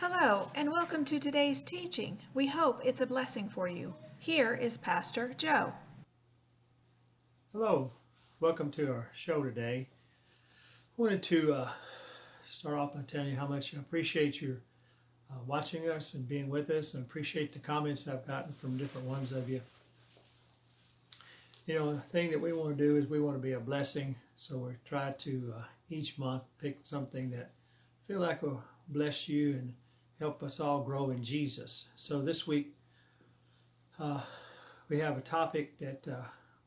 Hello, and welcome to today's teaching. We hope it's a blessing for you. Here is Pastor Joe. Hello, welcome to our show today. I wanted to start off by telling you how much I appreciate your watching us and being with us, and appreciate the comments I've gotten from different ones of you. You know, the thing that we want to do is we want to be a blessing, so we try to each month pick something that I feel like will bless you and help us all grow in Jesus. So this week we have a topic that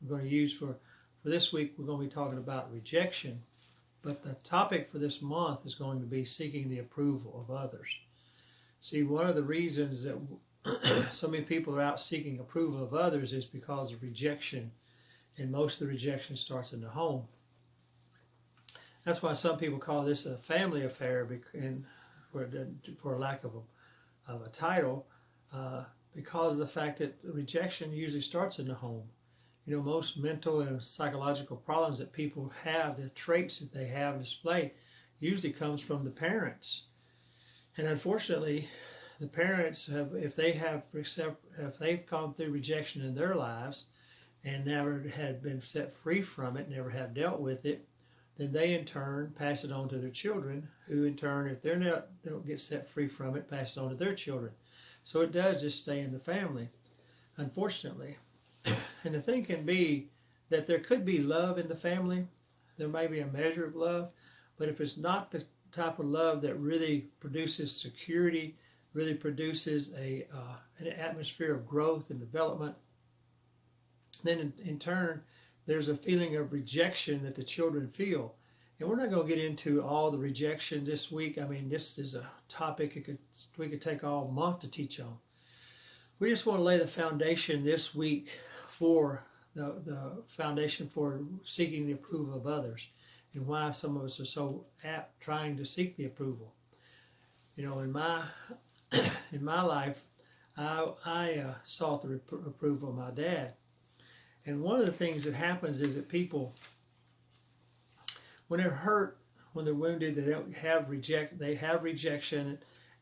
we're going to use for this week. We're going to be talking about rejection, but the topic for this month is going to be seeking the approval of others. See, one of the reasons that so many people are out seeking approval of others is because of rejection, and most of the rejection starts in the home. That's why some people call this a family affair, and for lack of a title, because of the fact that rejection usually starts in the home. You know, most mental and psychological problems that people have, the traits that they have and display, usually comes from the parents. And unfortunately, the parents have, if they've gone through rejection in their lives and never had been set free from it, never have dealt with it, then they in turn pass it on to their children, who in turn, if they don't get set free from it, pass it on to their children. So it does just stay in the family, unfortunately. And the thing can be that there could be love in the family. There may be a measure of love, but if it's not the type of love that really produces security, really produces an atmosphere of growth and development, then in turn there's a feeling of rejection that the children feel. And we're not going to get into all the rejection this week. I mean, this is a topic we could take all month to teach on. We just want to lay the foundation this week for the foundation for seeking the approval of others, and why some of us are so apt trying to seek the approval. You know, in my life, I sought the approval of my dad. And one of the things that happens is that people, when they're hurt, when they're wounded, they have rejection,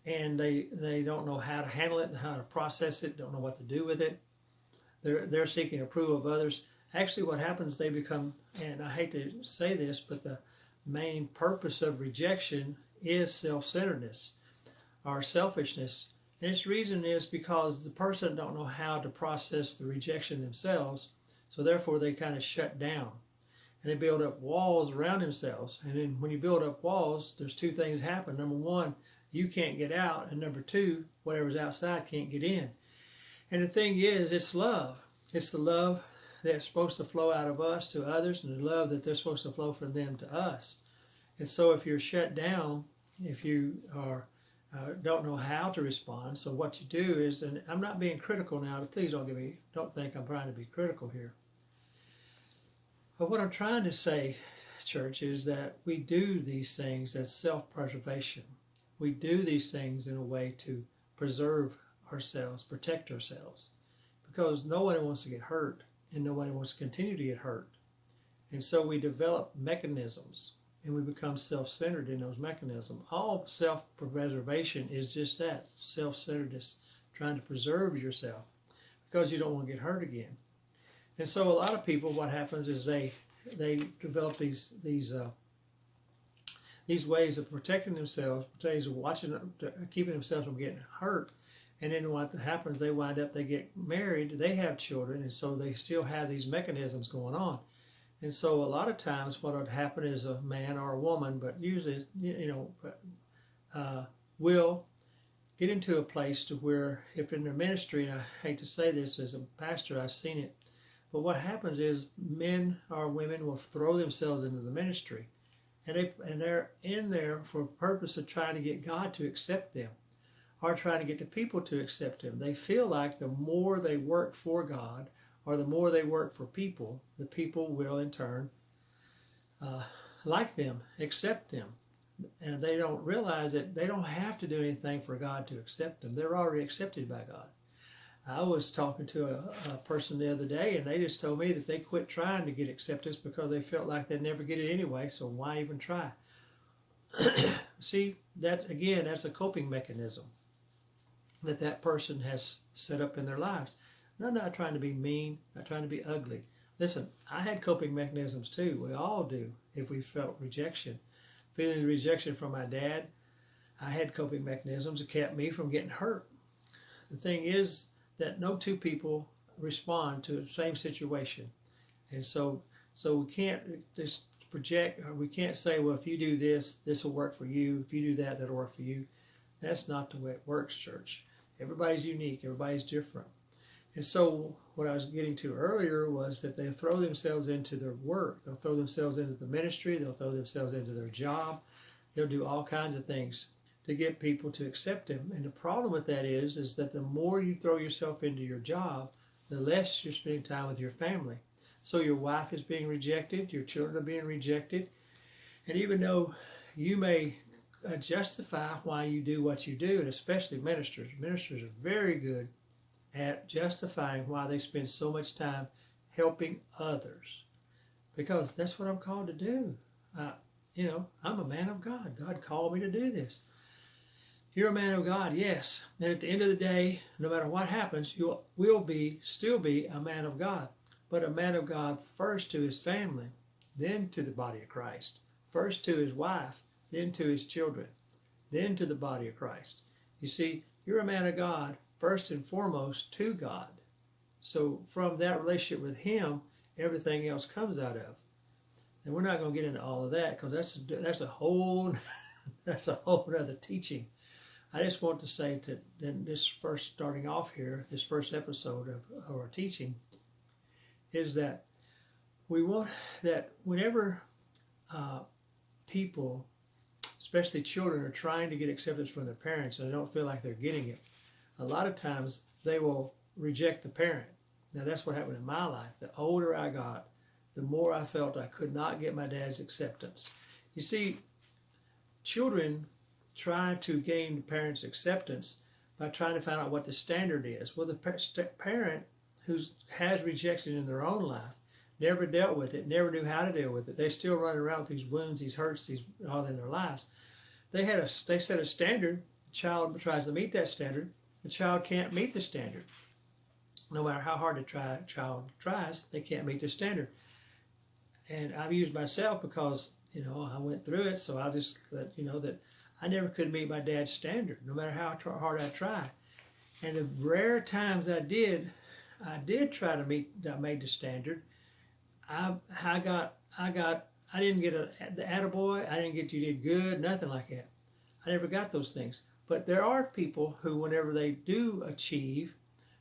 and they don't know how to handle it and how to process it, don't know what to do with it. They're seeking approval of others. Actually, what happens, they become, and I hate to say this, but the main purpose of rejection is self-centeredness or selfishness. And its reason is because the person don't know how to process the rejection themselves, so therefore they kind of shut down. And they build up walls around themselves. And then when you build up walls, there's two things happen. Number one, you can't get out. And number two, whatever's outside can't get in. And the thing is, it's love. It's the love that's supposed to flow out of us to others, and the love that they're supposed to flow from them to us. And so if you're shut down, if you are don't know how to respond, so what you do is, and I'm not being critical now, please don't think I'm trying to be critical here. But what I'm trying to say, church, is that we do these things as self-preservation. We do these things in a way to preserve ourselves, protect ourselves, because nobody wants to get hurt, and nobody wants to continue to get hurt. And so we develop mechanisms, and we become self-centered in those mechanisms. All self-preservation is just that, self-centeredness, trying to preserve yourself because you don't want to get hurt again. And so a lot of people, what happens is they develop these ways of protecting themselves, ways of keeping themselves from getting hurt. And then what happens, they get married, they have children, and so they still have these mechanisms going on. And so a lot of times what would happen is a man or a woman, but usually, will get into a place to where, if in their ministry, and I hate to say this as a pastor, I've seen it, but what happens is men or women will throw themselves into the ministry, and they're in there for a purpose of trying to get God to accept them, or trying to get the people to accept them. They feel like the more they work for God, or the more they work for people, the people will in turn like them, accept them. And they don't realize that they don't have to do anything for God to accept them. They're already accepted by God. I was talking to a person the other day, and they just told me that they quit trying to get acceptance because they felt like they'd never get it anyway, so why even try? See, that again, that's a coping mechanism that person has set up in their lives. And I'm not trying to be mean, not trying to be ugly. Listen, I had coping mechanisms too. We all do if we felt rejection. Feeling the rejection from my dad, I had coping mechanisms that kept me from getting hurt. The thing is that no two people respond to the same situation. And so we can't just project, or we can't say, well, if you do this, this will work for you. If you do that, that'll work for you. That's not the way it works, church. Everybody's unique. Everybody's different. And so what I was getting to earlier was that they throw themselves into their work. They'll throw themselves into the ministry. They'll throw themselves into their job. They'll do all kinds of things to get people to accept them. And the problem with that is that the more you throw yourself into your job, the less you're spending time with your family. So your wife is being rejected, your children are being rejected, and even though you may justify why you do what you do, and especially ministers are very good at justifying why they spend so much time helping others, because that's what I'm called to do. I'm a man of God. God called me to do this. You're a man of God, yes. And at the end of the day, no matter what happens, you will still be a man of God. But a man of God first to his family, then to the body of Christ. First to his wife, then to his children, then to the body of Christ. You see, you're a man of God first and foremost to God. So from that relationship with him, everything else comes out of. And we're not going to get into all of that because that's a whole that's a whole other teaching. I just want to say that in this first starting off here, this first episode of our teaching, is that we want that whenever people, especially children, are trying to get acceptance from their parents and they don't feel like they're getting it, a lot of times they will reject the parent. Now that's what happened in my life. The older I got, the more I felt I could not get my dad's acceptance. You see, children try to gain the parents' acceptance by trying to find out what the standard is. Well, the parent who has rejection in their own life never dealt with it, never knew how to deal with it. They still run around with these wounds, these hurts, these all in their lives. They set a standard. The child tries to meet that standard. The child can't meet the standard. No matter how hard the child tries, they can't meet the standard. And I've used myself because I went through it, so I just that I never could meet my dad's standard, no matter how hard I tried. And the rare times I did try to made the standard. I didn't get the attaboy. I didn't get you did good, nothing like that. I never got those things. But there are people who, whenever they do achieve,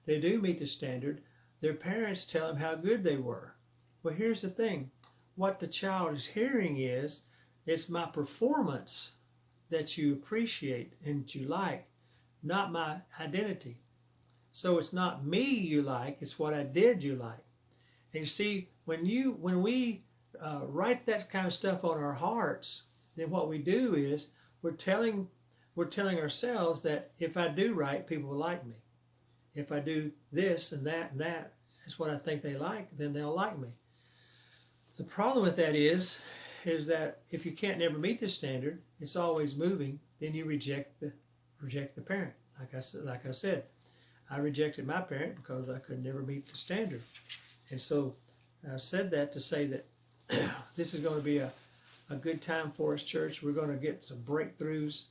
they do meet the standard, their parents tell them how good they were. Well, here's the thing. What the child is hearing is, it's my performance that you appreciate and that you like, not my identity. So it's not me you like, it's what I did you like. And you see, when we write that kind of stuff on our hearts, then what we do is we're telling ourselves that if I do right, people will like me. If I do this and that, that's what I think they like, then they'll like me. The problem with that is that if you can't never meet the standard, it's always moving, then you reject the parent. Like I said, I rejected my parent because I could never meet the standard. And so I said that to say that this is going to be a good time for us, church. We're going to get some breakthroughs.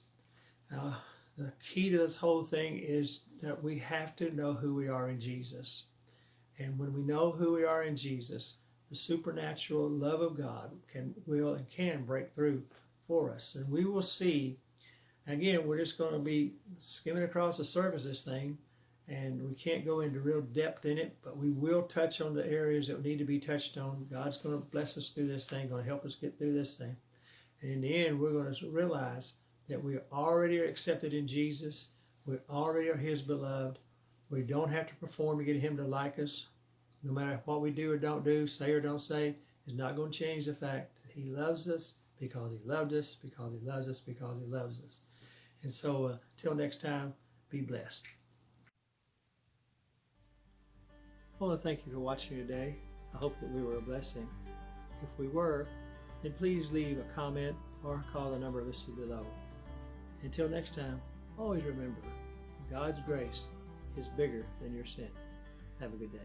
The key to this whole thing is that we have to know who we are in Jesus. And when we know who we are in Jesus, the supernatural love of God will and can break through for us. And we will see, again, we're just going to be skimming across the surface of this thing, and we can't go into real depth in it, but we will touch on the areas that need to be touched on. God's going to bless us through this thing, going to help us get through this thing. And in the end, we're going to realize that we already are accepted in Jesus. We already are His beloved. We don't have to perform to get Him to like us. No matter what we do or don't do, say or don't say, is not going to change the fact that He loves us because He loved us, because He loves us, because He loves us. And so, till next time, be blessed. I want to thank you for watching today. I hope that we were a blessing. If we were, then please leave a comment or call the number listed below. Until next time, always remember, God's grace is bigger than your sin. Have a good day.